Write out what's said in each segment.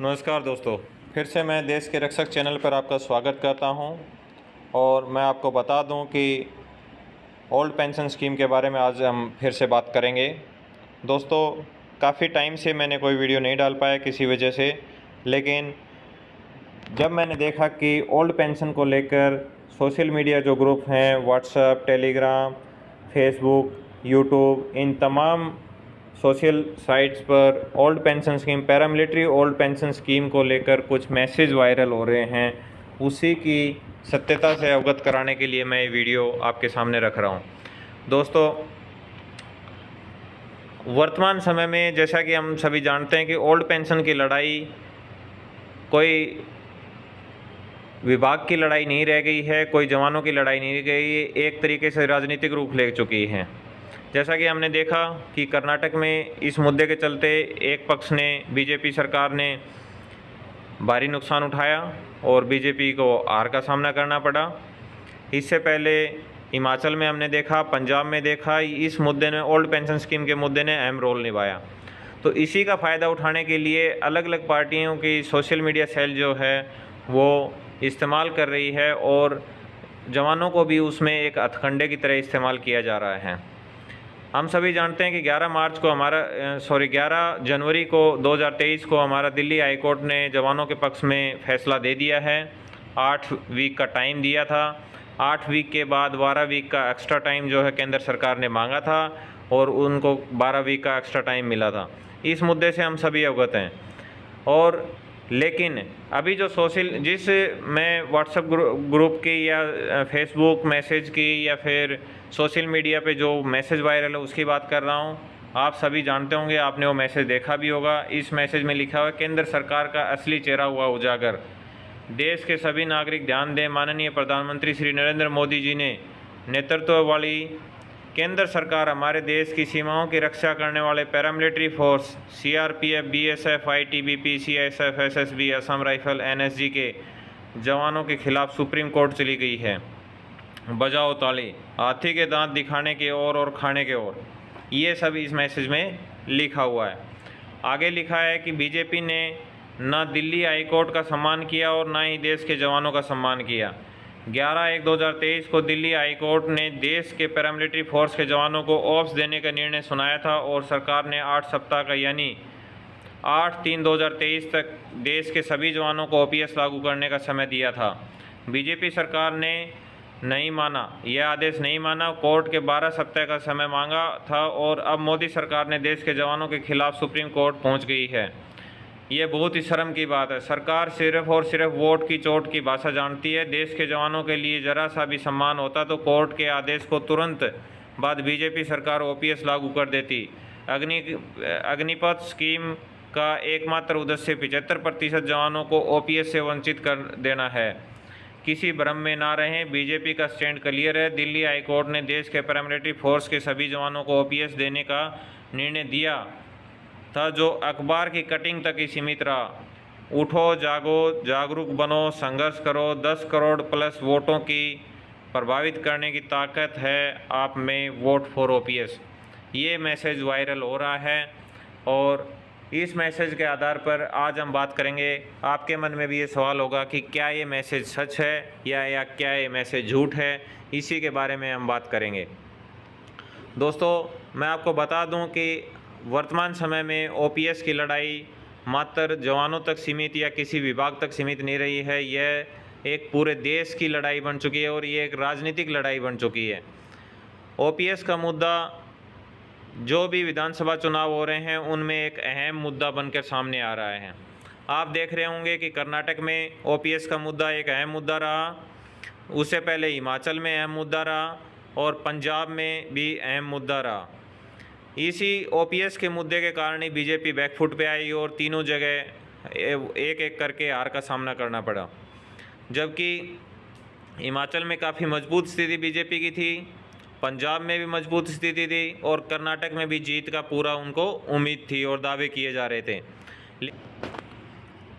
नमस्कार दोस्तों, फिर से मैं देश के रक्षक चैनल पर आपका स्वागत करता हूं और मैं आपको बता दूं कि ओल्ड पेंशन स्कीम के बारे में आज हम फिर से बात करेंगे। दोस्तों, काफ़ी टाइम से मैंने कोई वीडियो नहीं डाल पाया किसी वजह से, लेकिन जब मैंने देखा कि ओल्ड पेंशन को लेकर सोशल मीडिया जो ग्रुप हैं, व्हाट्सएप, टेलीग्राम, फेसबुक, यूट्यूब, इन तमाम सोशल साइट्स पर old pension scheme, paramilitary old pension scheme को लेकर कुछ मैसेज वायरल हो रहे हैं, उसी की सत्यता से अवगत कराने के लिए मैं ये वीडियो आपके सामने रख रहा हूँ। दोस्तों, वर्तमान समय में जैसा कि हम सभी जानते हैं कि ओल्ड पेंशन की लड़ाई कोई विभाग की लड़ाई नहीं रह गई है, कोई जवानों की लड़ाई नहीं रह गई है, एक तरीके से राजनीतिक रूप ले चुकी है। जैसा कि हमने देखा कि कर्नाटक में इस मुद्दे के चलते एक पक्ष ने, बीजेपी सरकार ने भारी नुकसान उठाया और बीजेपी को हार का सामना करना पड़ा। इससे पहले हिमाचल में हमने देखा, पंजाब में देखा, इस मुद्दे ने, ओल्ड पेंशन स्कीम के मुद्दे ने अहम रोल निभाया। तो इसी का फ़ायदा उठाने के लिए अलग अलग पार्टियों की सोशल मीडिया सेल जो है वो इस्तेमाल कर रही है और जवानों को भी उसमें एक हथकंडे की तरह इस्तेमाल किया जा रहा है। हम सभी जानते हैं कि 11 जनवरी को 2023 को हमारा दिल्ली हाई कोर्ट ने जवानों के पक्ष में फ़ैसला दे दिया है। 8 वीक का टाइम दिया था। 8 वीक के बाद 12 वीक का एक्स्ट्रा टाइम जो है केंद्र सरकार ने मांगा था और उनको 12 वीक का एक्स्ट्रा टाइम मिला था। इस मुद्दे से हम सभी अवगत हैं। और लेकिन अभी जो जिस मैं व्हाट्सएप ग्रुप की या फेसबुक मैसेज की या फिर सोशल मीडिया पे जो मैसेज वायरल है उसकी बात कर रहा हूँ। आप सभी जानते होंगे, आपने वो मैसेज देखा भी होगा। इस मैसेज में लिखा हुआ है, केंद्र सरकार का असली चेहरा हुआ उजागर। देश के सभी नागरिक ध्यान दें, माननीय प्रधानमंत्री श्री नरेंद्र मोदी जी ने नेतृत्व वाली केंद्र सरकार हमारे देश की सीमाओं की रक्षा करने वाले paramilitary force CRPF, BSF, ITBP, CISF, SSB, Assam rifle, NSG के जवानों के खिलाफ सुप्रीम कोर्ट चली गई है। बजाओ ताली, हाथी के दांत दिखाने के और खाने के और। ये सब इस मैसेज में लिखा हुआ है। आगे लिखा है कि बीजेपी ने ना दिल्ली हाई कोर्ट का सम्मान किया और ना ही देश के जवानों का सम्मान किया। 11/1/2023 को दिल्ली हाई कोर्ट ने देश के पैरामिलिट्री फोर्स के जवानों को ऑफ्स देने का निर्णय सुनाया था और सरकार ने 8 सप्ताह का यानी 8/3/2023 तक देश के सभी जवानों को ओपीएस लागू करने का समय दिया था। बीजेपी सरकार ने नहीं माना, यह आदेश नहीं माना। कोर्ट के 12 सप्ताह का समय मांगा था और अब मोदी सरकार ने देश के जवानों के खिलाफ सुप्रीम कोर्ट पहुंच गई है। ये बहुत ही शर्म की बात है। सरकार सिर्फ और सिर्फ वोट की चोट की भाषा जानती है। देश के जवानों के लिए जरा सा भी सम्मान होता तो कोर्ट के आदेश को तुरंत बाद बीजेपी सरकार ओपीएस लागू कर देती। अग्निपथ स्कीम का एकमात्र उद्देश्य 75% जवानों को ओपीएस से वंचित कर देना है। किसी भ्रम में ना रहें, बीजेपी का स्टैंड क्लियर है। दिल्ली हाई कोर्ट ने देश के पैरामिलिट्री फोर्स के सभी जवानों को ओपीएस देने का निर्णय दिया था, जो अखबार की कटिंग तक ही सीमित रहा। उठो, जागो, जागरूक बनो, संघर्ष करो। 10 करोड़ प्लस वोटों की प्रभावित करने की ताकत है आप में, वोट फॉर ओपीएस। ये मैसेज वायरल हो रहा है और इस मैसेज के आधार पर आज हम बात करेंगे। आपके मन में भी ये सवाल होगा कि क्या ये मैसेज सच है या क्या ये मैसेज झूठ है। इसी के बारे में हम बात करेंगे। दोस्तों, मैं आपको बता दूं कि वर्तमान समय में ओपीएस की लड़ाई मात्र जवानों तक सीमित या किसी विभाग तक सीमित नहीं रही है। यह एक पूरे देश की लड़ाई बन चुकी है और ये एक राजनीतिक लड़ाई बन चुकी है। ओपीएस का मुद्दा जो भी विधानसभा चुनाव हो रहे हैं उनमें एक अहम मुद्दा बनकर सामने आ रहा है। आप देख रहे होंगे कि कर्नाटक में ओपीएस का मुद्दा एक अहम मुद्दा रहा, उससे पहले हिमाचल में अहम मुद्दा रहा और पंजाब में भी अहम मुद्दा रहा। इसी ओपीएस के मुद्दे के कारण ही बीजेपी बैकफुट पे आई और तीनों जगह एक एक करके हार का सामना करना पड़ा। जबकि हिमाचल में काफ़ी मजबूत स्थिति बीजेपी की थी, पंजाब में भी मजबूत स्थिति थी और कर्नाटक में भी जीत का पूरा उनको उम्मीद थी और दावे किए जा रहे थे।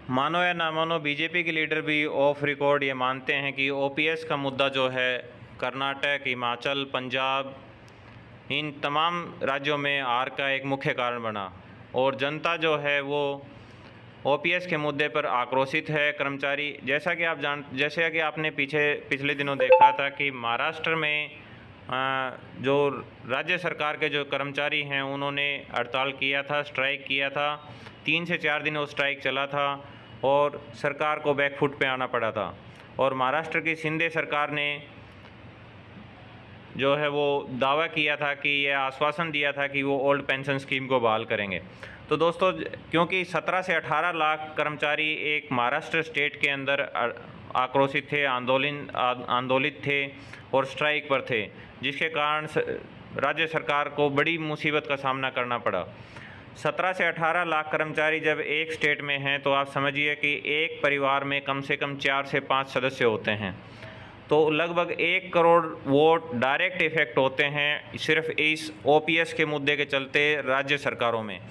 मानो या ना मानो, बीजेपी के लीडर भी ऑफ रिकॉर्ड ये मानते हैं कि ओपीएस का मुद्दा जो है कर्नाटक, हिमाचल, पंजाब, इन तमाम राज्यों में हार का एक मुख्य कारण बना और जनता जो है वो ओपीएस के मुद्दे पर आक्रोशित है कर्मचारी। जैसा कि आपने पिछले दिनों देखा था कि महाराष्ट्र में जो राज्य सरकार के जो कर्मचारी हैं उन्होंने हड़ताल किया था, स्ट्राइक किया था। 3 से 4 दिन वो स्ट्राइक चला था और सरकार को बैकफुट पे आना पड़ा था। और महाराष्ट्र की शिंदे सरकार ने जो है वो दावा किया था कि यह आश्वासन दिया था कि वो ओल्ड पेंशन स्कीम को बहाल करेंगे। तो दोस्तों, क्योंकि 17 से 18 लाख कर्मचारी एक महाराष्ट्र स्टेट के अंदर आक्रोशित थे, आंदोलित थे और स्ट्राइक पर थे, जिसके कारण राज्य सरकार को बड़ी मुसीबत का सामना करना पड़ा। 17 से 18 लाख कर्मचारी जब एक स्टेट में हैं तो आप समझिए कि एक परिवार में कम से कम 4 से 5 सदस्य होते हैं। तो लगभग 1 करोड़ वोट डायरेक्ट इफेक्ट होते हैं सिर्फ इस ओपीएस के मुद्दे के चलते राज्य सरकारों में।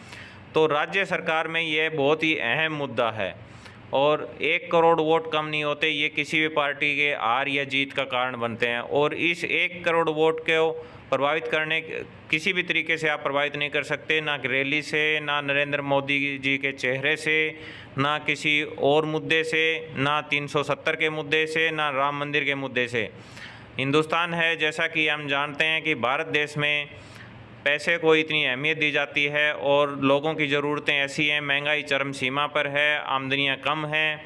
तो राज्य सरकार में ये बहुत ही अहम मुद्दा है और 1 करोड़ वोट कम नहीं होते, ये किसी भी पार्टी के हार या जीत का कारण बनते हैं। और इस 1 करोड़ वोट को प्रभावित करने किसी भी तरीके से आप प्रभावित नहीं कर सकते, ना रैली से, ना नरेंद्र मोदी जी के चेहरे से, ना किसी और मुद्दे से, ना 370 के मुद्दे से, ना राम मंदिर के मुद्दे से। हिंदुस्तान है, जैसा कि हम जानते हैं कि भारत देश में पैसे को इतनी अहमियत दी जाती है और लोगों की ज़रूरतें ऐसी हैं, महंगाई चरम सीमा पर है, आमदनियाँ कम हैं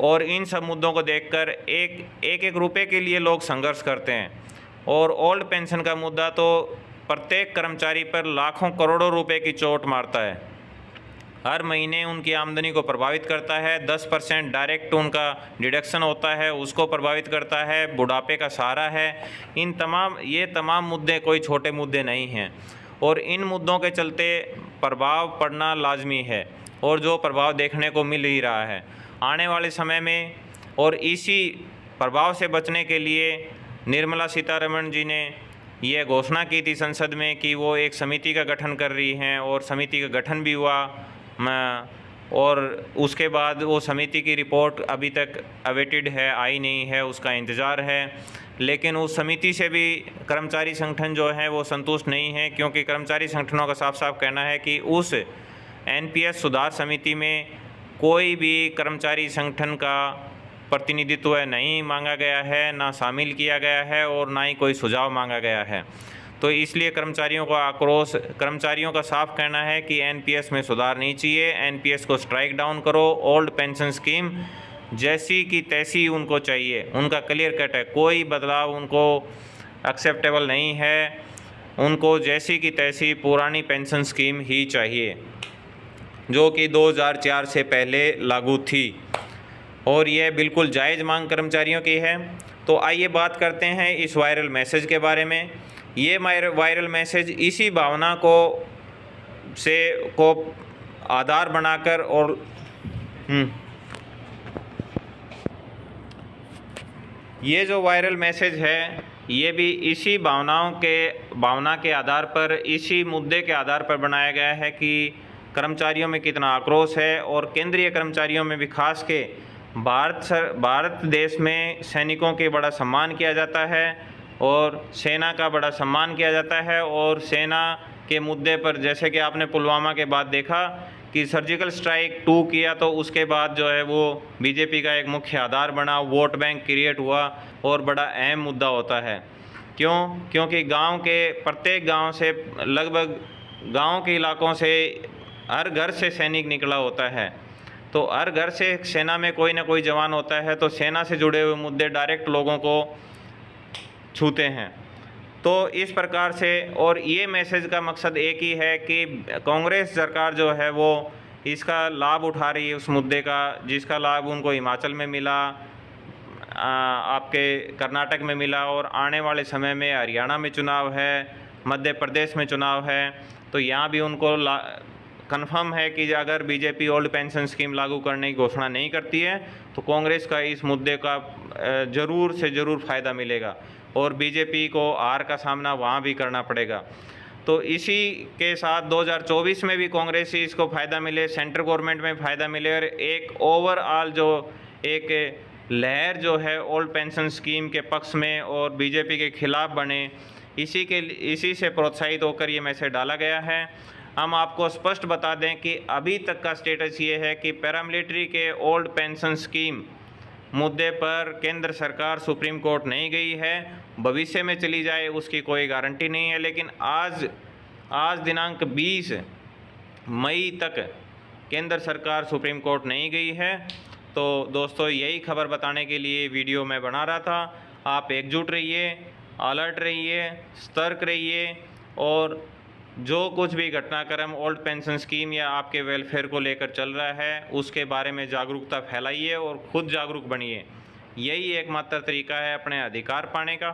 और इन सब मुद्दों को देखकर एक रुपए के लिए लोग संघर्ष करते हैं। और ओल्ड पेंशन का मुद्दा तो प्रत्येक कर्मचारी पर लाखों करोड़ों रुपए की चोट मारता है, हर महीने उनकी आमदनी को प्रभावित करता है। 10% डायरेक्ट उनका डिडक्शन होता है, उसको प्रभावित करता है, बुढ़ापे का सहारा है। ये तमाम मुद्दे कोई छोटे मुद्दे नहीं हैं और इन मुद्दों के चलते प्रभाव पड़ना लाजमी है और जो प्रभाव देखने को मिल ही रहा है आने वाले समय में। और इसी प्रभाव से बचने के लिए निर्मला सीतारमण जी ने ये घोषणा की थी संसद में कि वो एक समिति का गठन कर रही हैं और समिति का गठन भी हुआ और उसके बाद वो समिति की रिपोर्ट अभी तक अवेटेड है, आई नहीं है, उसका इंतज़ार है। लेकिन उस समिति से भी कर्मचारी संगठन जो हैं वो संतुष्ट नहीं है, क्योंकि कर्मचारी संगठनों का साफ साफ कहना है कि उस एनपीएस सुधार समिति में कोई भी कर्मचारी संगठन का प्रतिनिधित्व नहीं मांगा गया है, ना शामिल किया गया है और ना ही कोई सुझाव मांगा गया है। तो इसलिए कर्मचारियों का साफ कहना है कि एनपीएस में सुधार नहीं चाहिए, एनपीएस को स्ट्राइक डाउन करो। ओल्ड पेंशन स्कीम जैसी की तैसी उनको चाहिए, उनका क्लियर कट है, कोई बदलाव उनको एक्सेप्टेबल नहीं है, उनको जैसी की तैसी पुरानी पेंशन स्कीम ही चाहिए जो कि 2004 से पहले लागू थी और यह बिल्कुल जायज़ मांग कर्मचारियों की है। तो आइए बात करते हैं इस वायरल मैसेज के बारे में। ये वायरल मैसेज इसी भावना को आधार बनाकर और ये जो वायरल मैसेज है ये भी इसी भावना के आधार पर, इसी मुद्दे के आधार पर बनाया गया है कि कर्मचारियों में कितना आक्रोश है और केंद्रीय कर्मचारियों में भी खास के भारत देश में सैनिकों के बड़ा सम्मान किया जाता है और सेना का बड़ा सम्मान किया जाता है। और सेना के मुद्दे पर जैसे कि आपने पुलवामा के बाद देखा कि सर्जिकल स्ट्राइक 2 किया तो उसके बाद जो है वो बीजेपी का एक मुख्य आधार बना, वोट बैंक क्रिएट हुआ और बड़ा अहम मुद्दा होता है। क्योंकि गांव के प्रत्येक गांव से, लगभग गांव के इलाकों से हर घर से सैनिक निकला होता है। तो हर घर से सेना में कोई ना कोई जवान होता है, तो सेना से जुड़े हुए मुद्दे डायरेक्ट लोगों को छूते हैं। तो इस प्रकार से, और ये मैसेज का मकसद एक ही है कि कांग्रेस सरकार जो है वो इसका लाभ उठा रही है उस मुद्दे का, जिसका लाभ उनको हिमाचल में मिला, आपके कर्नाटक में मिला और आने वाले समय में हरियाणा में चुनाव है, मध्य प्रदेश में चुनाव है। तो यहाँ भी उनको कन्फर्म है कि अगर बीजेपी ओल्ड पेंशन स्कीम लागू करने की घोषणा नहीं करती है तो कांग्रेस का इस मुद्दे का ज़रूर से ज़रूर फ़ायदा मिलेगा और बीजेपी को हार का सामना वहाँ भी करना पड़ेगा। तो इसी के साथ 2024 में भी कांग्रेस ही इसको फ़ायदा मिले, सेंट्रल गवर्नमेंट में फ़ायदा मिले और एक ओवरऑल जो एक लहर जो है ओल्ड पेंशन स्कीम के पक्ष में और बीजेपी के खिलाफ बने, इसी से प्रोत्साहित होकर ये मैसेज डाला गया है। हम आपको स्पष्ट बता दें कि अभी तक का स्टेटस ये है कि पैरामिलिट्री के ओल्ड पेंशन स्कीम मुद्दे पर केंद्र सरकार सुप्रीम कोर्ट नहीं गई है। भविष्य में चली जाए उसकी कोई गारंटी नहीं है, लेकिन आज दिनांक 20 मई तक केंद्र सरकार सुप्रीम कोर्ट नहीं गई है। तो दोस्तों, यही खबर बताने के लिए वीडियो मैं बना रहा था। आप एकजुट रहिए, अलर्ट रहिए, सतर्क रहिए और जो कुछ भी घटनाक्रम ओल्ड पेंशन स्कीम या आपके वेलफेयर को लेकर चल रहा है उसके बारे में जागरूकता फैलाइए और खुद जागरूक बनिए। यही एकमात्र तरीका है अपने अधिकार पाने का।